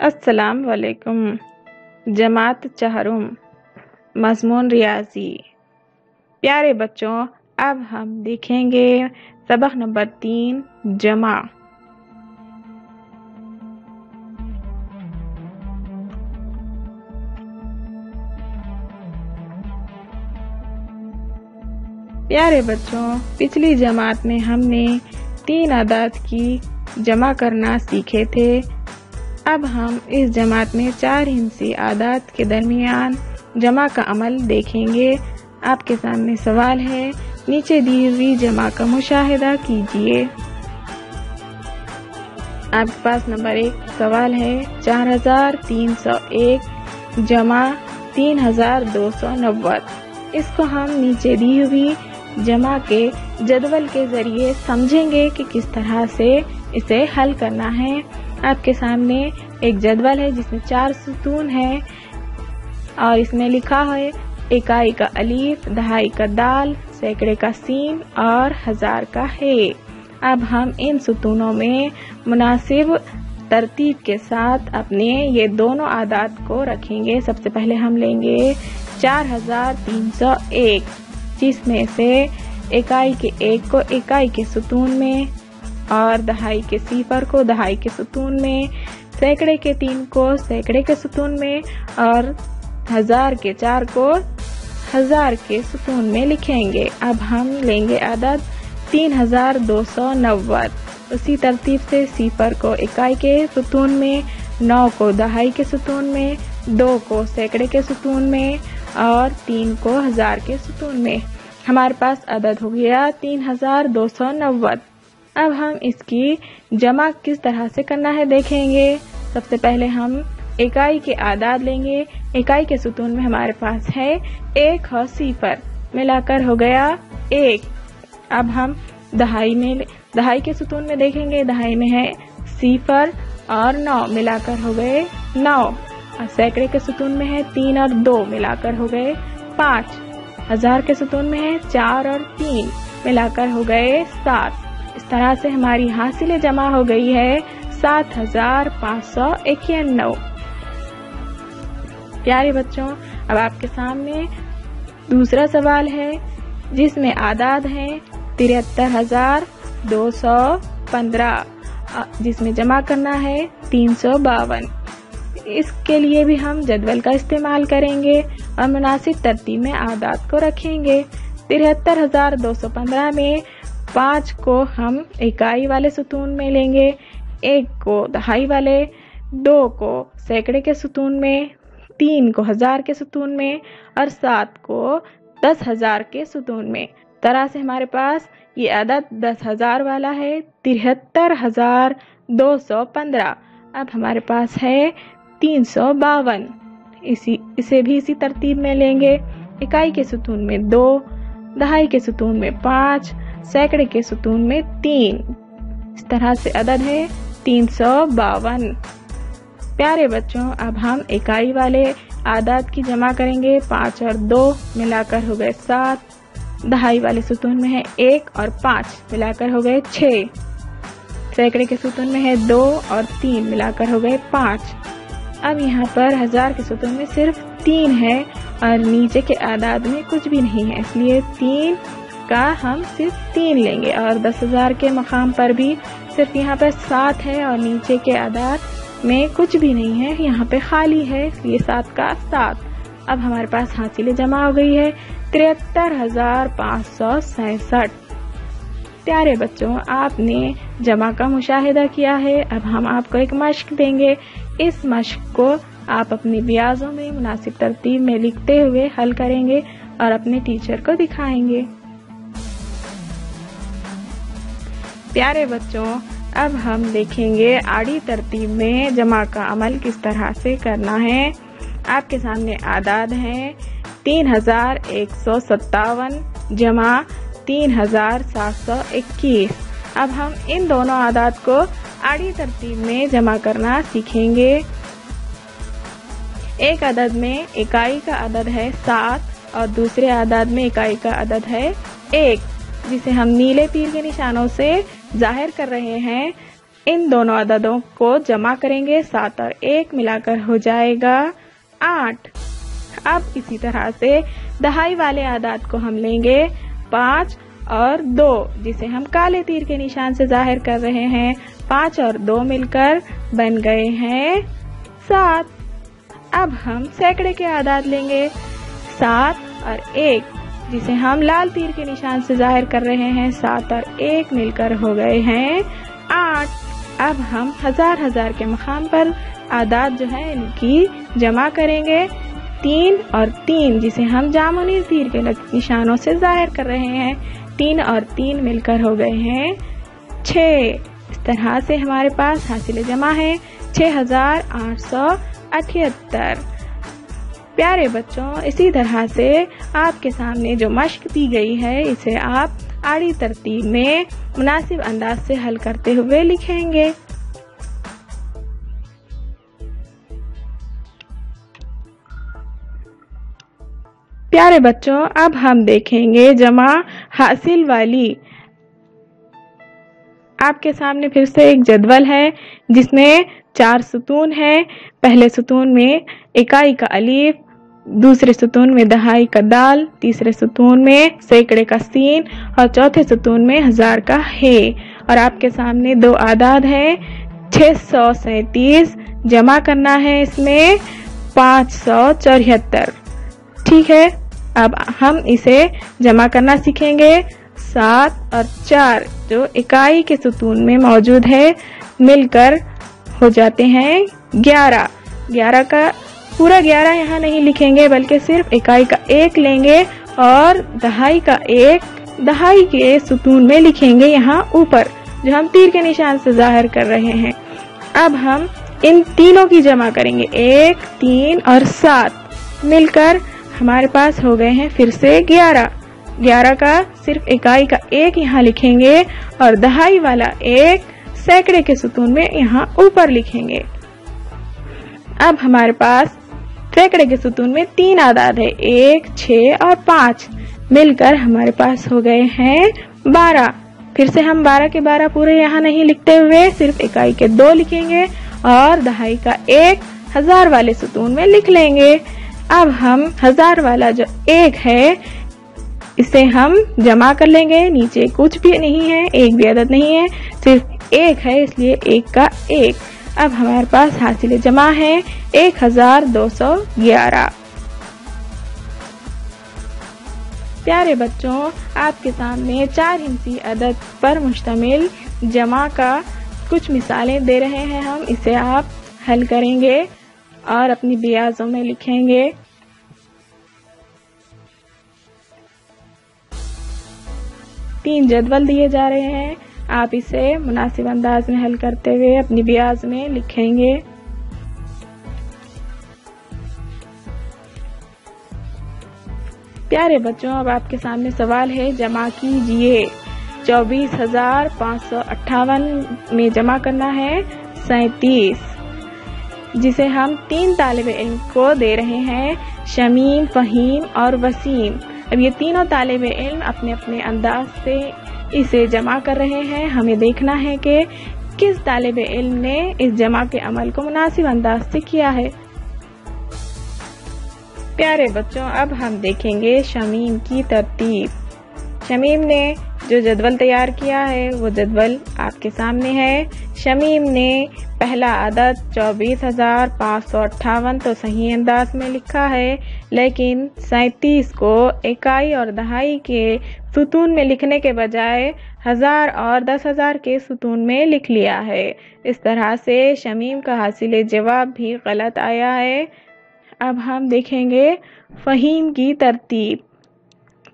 السلام علیکم۔ جماعت چہارم، مضمون ریاضی۔ پیارے بچوں، اب ہم دیکھیں گے سبق نمبر 3 جمع۔ پیارے بچوں، پچھلی جماعت میں ہم نے 3 اعداد کی جمع کرنا سیکھے تھے۔ اب ہم اس جماعت میں 4 ہندسی اعداد کے درمیان جمع کا عمل دیکھیں گے۔ آپ کے سامنے سوال ہے، نیچے دی ہوئی جمع کا مشاہدہ کیجیے۔ آپ کے پاس نمبر 1 سوال ہے، 4301 جمع 3290۔ اس کو ہم نیچے دی ہوئی جمع کے جدول کے ذریعے سمجھیں گے کہ کس طرح سے اسے حل کرنا ہے۔ آپ کے سامنے ایک جدول ہے جس میں 4 ستون ہے اور اس میں لکھا ہے اکائی کا الف، دہائی کا دال، سینکڑے کا سین اور ہزار کا ہے۔ اب ہم ان ستونوں میں مناسب ترتیب کے ساتھ اپنے یہ دونوں اعداد کو رکھیں گے۔ سب سے پہلے ہم لیں گے 4301، جس میں سے اکائی کے 1 کو اکائی کے ستون میں اور دہائی کے 0 کو دہائی کے ستون میں، سینکڑے کے 3 کو سینکڑے کے ستون میں اور ہزار کے 4 کو ہزار کے ستون میں لکھیں گے۔ اب ہم لیں گے عدد 3290۔ اسی ترتیب سے 0 کو اکائی کے ستون میں، 9 کو دہائی کے ستون میں، 2 کو سینکڑے کے ستون میں اور 3 کو ہزار کے ستون میں۔ ہمارے پاس عدد ہو گیا 3290۔ اب ہم اس کی جمع کس طرح سے کرنا ہے دیکھیں گے۔ سب سے پہلے ہم اکائی کے اعداد لیں گے۔ اکائی کے ستون میں ہمارے پاس ہے 1 اور 0، ملا کر ہو گیا 1۔ اب ہم دہائی کے ستون میں دیکھیں گے، دہائی میں ہے 0 اور 9، ملا کر ہو گئے 9۔ اور سینکڑے کے ستون میں ہے 3 اور 2، ملا کر ہو گئے 5۔ ہزار کے ستون میں ہے 4 اور 3، ملا کر ہو گئے 7۔ اس طرح سے ہماری حاصل جمع ہو گئی ہے 7591۔ پیارے بچوں، اب آپ کے سامنے دوسرا سوال ہے جس میں اعداد ہیں 73215، جس میں جمع کرنا ہے 352۔ اس کے لیے بھی ہم جدول کا استعمال کریں گے اور مناسب ترتیب میں اعداد کو رکھیں گے۔ 73215 میں 5 کو ہم اکائی والے ستون میں لیں گے، 1 کو دہائی والے، 2 کو سینکڑے کے ستون میں، 3 کو ہزار کے ستون میں اور 7 کو 10,000 کے ستون میں۔ طرح سے ہمارے پاس یہ عدد 10,000 والا ہے، 73215۔ اب ہمارے پاس ہے 352۔ اسے بھی اسی ترتیب میں لیں گے، اکائی کے ستون میں 2، دہائی کے ستون میں 5، سینکڑے کے ستون میں 3۔ اس طرح سے عدد ہے 352۔ پیارے بچوں، اب ہم اکائی والے اعداد کی جمع کریں گے۔ 5 اور 2 ملا کر ہو گئے 7۔ دہائی والے ستون میں ہے 1 اور 5، ملا کر ہو گئے 6۔ سینکڑے کے ستون میں ہے 2 اور 3، ملا کر ہو گئے 5۔ اب یہاں پر ہزار کے ستون میں صرف 3 ہے اور نیچے کے اعداد میں کچھ بھی نہیں ہے، اس لیے 3 کا ہم صرف 3 لیں گے۔ اور 10,000 کے مقام پر بھی صرف یہاں پر 7 ہے اور نیچے کے اعداد میں کچھ بھی نہیں ہے، یہاں پہ خالی ہے، اس لیے 7 کا 7۔ اب ہمارے پاس حاصل جمع ہو گئی ہے 73,566۔ پیارے بچوں، آپ نے جمع کا مشاہدہ کیا ہے۔ اب ہم آپ کو ایک مشق دیں گے۔ اس مشق کو آپ اپنی بیاضوں میں مناسب ترتیب میں لکھتے ہوئے حل کریں گے اور اپنے ٹیچر کو دکھائیں گے۔ پیارے بچوں، اب ہم دیکھیں گے آڑی ترتیب میں جمع کا عمل کس طرح سے کرنا ہے۔ آپ کے سامنے اعداد ہیں 3157 جمع 3721۔ اب ہم ان دونوں اعداد کو آڑی ترتیب میں جمع کرنا سیکھیں گے۔ ایک عدد میں اکائی کا عدد ہے 7 اور دوسرے اعداد میں اکائی کا عدد ہے 1، جسے ہم نیلے تیر کے نشانوں سے ظاہر کر رہے ہیں۔ इन दोनों अददों को जमा करेंगे, 7 और 1 मिलाकर हो जाएगा 8। अब इसी तरह से दहाई वाले आदाद को हम लेंगे 5 और 2, जिसे हम काले तीर के निशान से जाहिर कर रहे हैं। 5 और 2 मिलकर बन गए हैं 7। अब हम सैकड़े के आदाद लेंगे, 7 और 1, जिसे हम लाल तीर के निशान से जाहिर कर रहे हैं। 7 और 1 मिलकर हो गए हैं 8। अब हम हजार के मकाम पर आदाद जो है इनकी जमा करेंगे। 3 और 3, जिसे हम जामुनी तीर के निशानों से जाहिर कर रहे हैं। 3 और 3 मिलकर हो गए हैं 6। इस तरह से हमारे पास हासिल जमा है 6878। प्यारे बच्चों, इसी तरह से आपके सामने जो मश्क दी गई है इसे आप आड़ी तरतीब में मुनासिब अंदाज से हल करते हुए लिखेंगे। प्यारे बच्चों, अब हम देखेंगे जमा हासिल वाली। आपके सामने फिर से एक जदवल है जिसमें 4 सुतून है। पहले सुतून में इकाई का अलीफ, दूसरे सुतून में दहाई का दाल, तीसरे सुतून में सैकड़े का सीन और चौथे सुतून में हजार का हे। और आपके सामने 2 आदाद है, 637 जमा करना है इसमें 574। ठीक है, अब हम इसे जमा करना सीखेंगे। 7 और 4 जो इकाई के सुतून में मौजूद है मिलकर हो जाते हैं 11। 11 का पूरा 11 यहाँ नहीं लिखेंगे, बल्कि सिर्फ इकाई का 1 लेंगे और दहाई का 1 दहाई के सुतून में लिखेंगे यहाँ ऊपर, जो हम तीर के निशान से जाहिर कर रहे हैं। अब हम इन तीनों की जमा करेंगे, 1, 3 और 7 मिलकर हमारे पास हो गए हैं फिर से 11। 11 का सिर्फ इकाई का 1 यहाँ लिखेंगे और दहाई वाला 1 सैकड़े के सुतून में यहाँ ऊपर लिखेंगे। अब हमारे पास सैकड़े के सुतून में 3 आदाद है, 1, 6 और 5 मिलकर हमारे पास हो गए हैं 12। फिर से हम 12 के 12 पूरे यहाँ नहीं लिखते हुए सिर्फ इकाई के 2 लिखेंगे और दहाई का 1 हजार वाले सुतून में लिख लेंगे। अब हम हजार वाला जो 1 है इसे हम जमा कर लेंगे। नीचे कुछ भी नहीं है, एक भी अदद नहीं है, सिर्फ 1 है, इसलिए 1 का 1। अब हमारे पास हासिल जमा है 1211। प्यारे बच्चों, आपके सामने 4 हिंसी अदद पर मुश्तमिल जमा का कुछ मिसालें दे रहे हैं हम। इसे आप हल करेंगे और अपनी बियाजों में लिखेंगे। तीन जदवल दिए जा रहे हैं, आप इसे मुनासिब अंदाज में हल करते हुए अपनी बियाज में लिखेंगे। प्यारे बच्चों, अब आपके सामने सवाल है, जमा कीजिए। 24,558 में जमा करना है 37, जिसे हम 3 तालिबे इल्म को दे रहे हैं, शमीम, फहीम और वसीम। अब ये तीनों तालिबे इल्म अपने अपने अंदाज से इसे जमा कर रहे हैं। हमें देखना है कि किस तालिबे इल्म ने इस जमा के अमल को मुनासिब अंदाज से किया है। प्यारे बच्चों, अब हम देखेंगे शमीम की तरतीब। शमीम ने जो जदवल तैयार किया है वो जदवल आपके सामने है। शमीम ने पहला अदद 24,558 तो सही अंदाज में लिखा है, लेकिन 37 को इकाई और दहाई के सुतून में लिखने के बजाय हजार और 10,000 के सुतून में लिख लिया है। इस तरह से शमीम का हासिल जवाब भी गलत आया है। अब हम देखेंगे फहीम की तरतीब।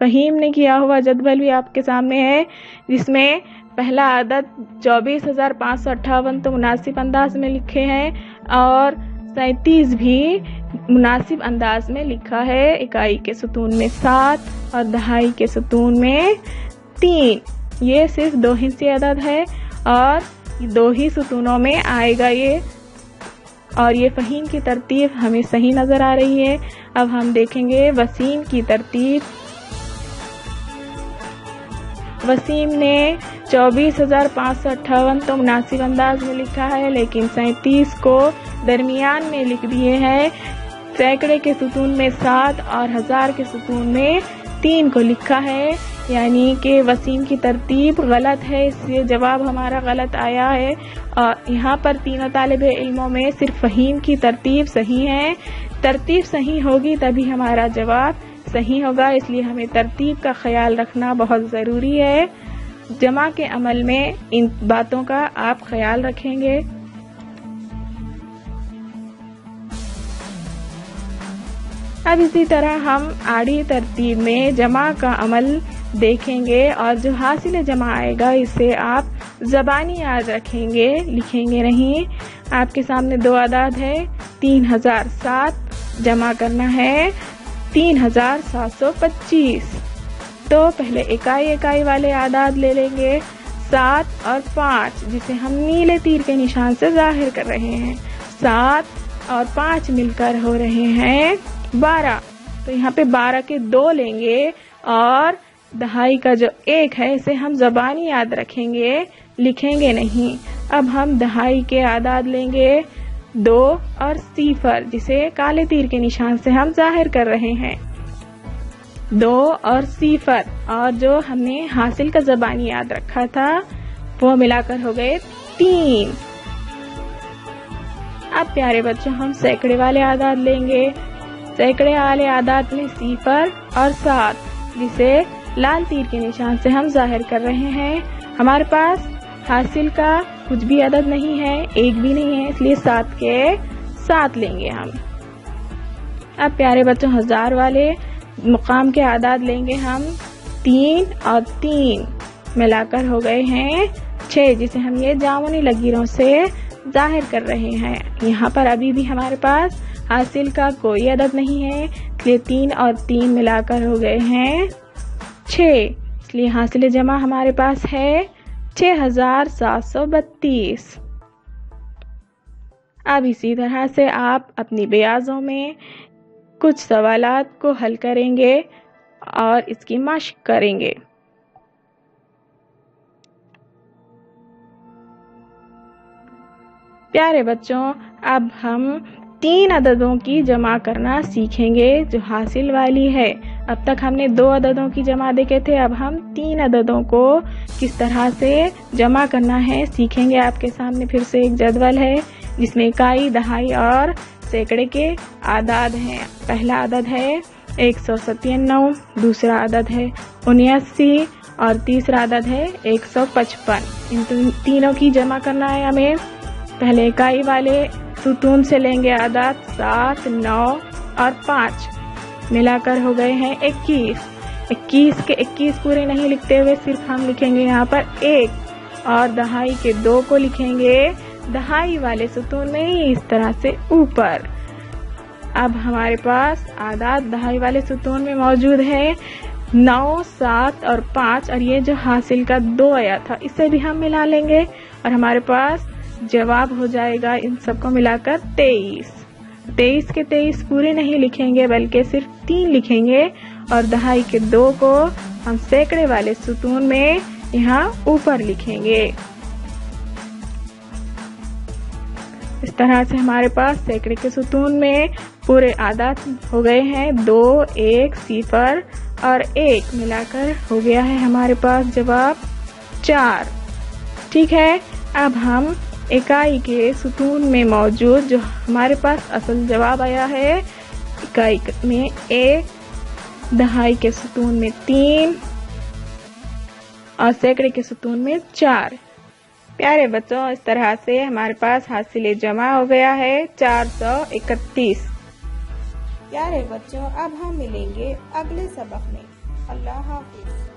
फहीम ने किया हुआ जदवल भी आपके सामने है, जिसमें पहला अदद 24,558 तो मुनासिब अंदाज में लिखे हैं और 37 भी मुनासिब अंदाज में लिखा है। इकाई के सुतून में 7 और दहाई के सुतून में 3। ये सिर्फ 2 हिस्से अदद है और 2 ही सुतूनों में आएगा ये, और ये फहीम की तरतीब हमें सही नजर आ रही है। अब हम देखेंगे वसीम की तरतीब। वसीम ने 24,558 तो मुनासिब अंदाज में लिखा है, लेकिन 37 को दरमियान में लिख दिए हैं। सैकड़े के सुतून में 7 और 1000 के सुतून में 3 को लिखा है, यानी कि वसीम की तरतीब गलत है, इसलिए जवाब हमारा गलत आया है। और यहाँ पर तीनों तालिबे इल्मों में सिर्फ फहीम की तरतीब सही है। तरतीब सही होगी तभी हमारा जवाब सही होगा, इसलिए हमें तरतीब का ख्याल रखना बहुत ज़रूरी है। जमा के अमल में इन बातों का आप ख्याल रखेंगे। अब इसी तरह हम आड़ी तरतीब में जमा का अमल देखेंगे और जो हासिल जमा आएगा इसे आप ज़बानी याद रखेंगे, लिखेंगे नहीं। आपके सामने 2 आदाद है, 3007 जमा करना है 3725। तो पहले इकाई वाले आदाद ले लेंगे, 7 और 5, जिसे हम नीले तीर के निशान से जाहिर कर रहे हैं। 7 और 5 मिलकर हो रहे हैं 12। तो यहाँ पे 12 के 2 लेंगे और दहाई का जो 1 है इसे हम ज़बानी याद रखेंगे, लिखेंगे नहीं। अब हम दहाई के आदाद लेंगे 2 और 0, जिसे काले तीर के निशान से हम जाहिर कर रहे हैं। 2 और 0 और जो हमने हासिल का ज़बानी याद रखा था वो मिलाकर हो गए 3। अब प्यारे बच्चों हम सैकड़े वाले आदाद लेंगे। सैकड़े वाले आदाद में 0 और 7, जिसे लाल तीर के निशान से हम जाहिर कर रहे हैं। हमारे पास हासिल का कुछ भी अदद नहीं है, 1 भी नहीं है, इसलिए 7 के 7 लेंगे हम। अब प्यारे बच्चों 1000 वाले मुकाम के आदाद लेंगे हम। 3 और 3 मिलाकर हो गए हैं 6, जिसे हम ये जामुनी लकीरों से जाहिर कर रहे हैं। यहाँ पर अभी भी हमारे पास हासिल का कोई अदद नहीं है, इसलिए 3 और 3 मिलाकर हो गए हैं 6, इसलिए हासिल जमा हमारे पास है 6732। अब इसी तरह से आप अपनी ब्याजों में कुछ सवालात को हल करेंगे और इसकी मश्क करेंगे। प्यारे बच्चों अब हम 3 अददों की जमा करना सीखेंगे जो हासिल वाली है। अब तक हमने 2 अददों की जमा देखे थे, अब हम 3 अददों को किस तरह से जमा करना है सीखेंगे। आपके सामने फिर से एक जदवल है जिसमें इकाई, दहाई और सैकड़े के आदाद हैं। पहला आदद है 197, दूसरा आदद है 79 और तीसरा आदद है 155। इन तीनों की जमा करना है हमें। पहले इकाई वाले सुतून से लेंगे आदाद 7, 9 और 5, मिलाकर हो गए हैं 21। 21 के 21 पूरे नहीं लिखते हुए सिर्फ हम लिखेंगे यहाँ पर 1 और दहाई के 2 को लिखेंगे दहाई वाले सुतून में ही इस तरह से ऊपर। अब हमारे पास आदाद दहाई वाले सुतून में मौजूद है 9, 7 और 5, और ये जो हासिल का 2 आया था इसे भी हम मिला लेंगे और हमारे पास जवाब हो जाएगा इन सबको मिलाकर 23। 23 के 23 पूरे नहीं लिखेंगे बल्कि सिर्फ 3 लिखेंगे और दहाई के 2 को हम सैकड़े वाले सुतून में यहाँ ऊपर लिखेंगे। इस तरह से हमारे पास सैकड़े के सुतून में पूरे आदाद हो गए हैं 2, 1, 0 और 1, मिलाकर हो गया है हमारे पास जवाब 4। ठीक है, अब हम इकाई के सुतून में मौजूद जो हमारे पास असल जवाब आया है, इकाई में 1, दहाई के सुतून में 3 और सैकड़े के सुतून में 4। प्यारे बच्चों इस तरह से हमारे पास हासिल जमा हो गया है 431। प्यारे बच्चों अब हम मिलेंगे अगले सबक में। अल्लाह हाफिज।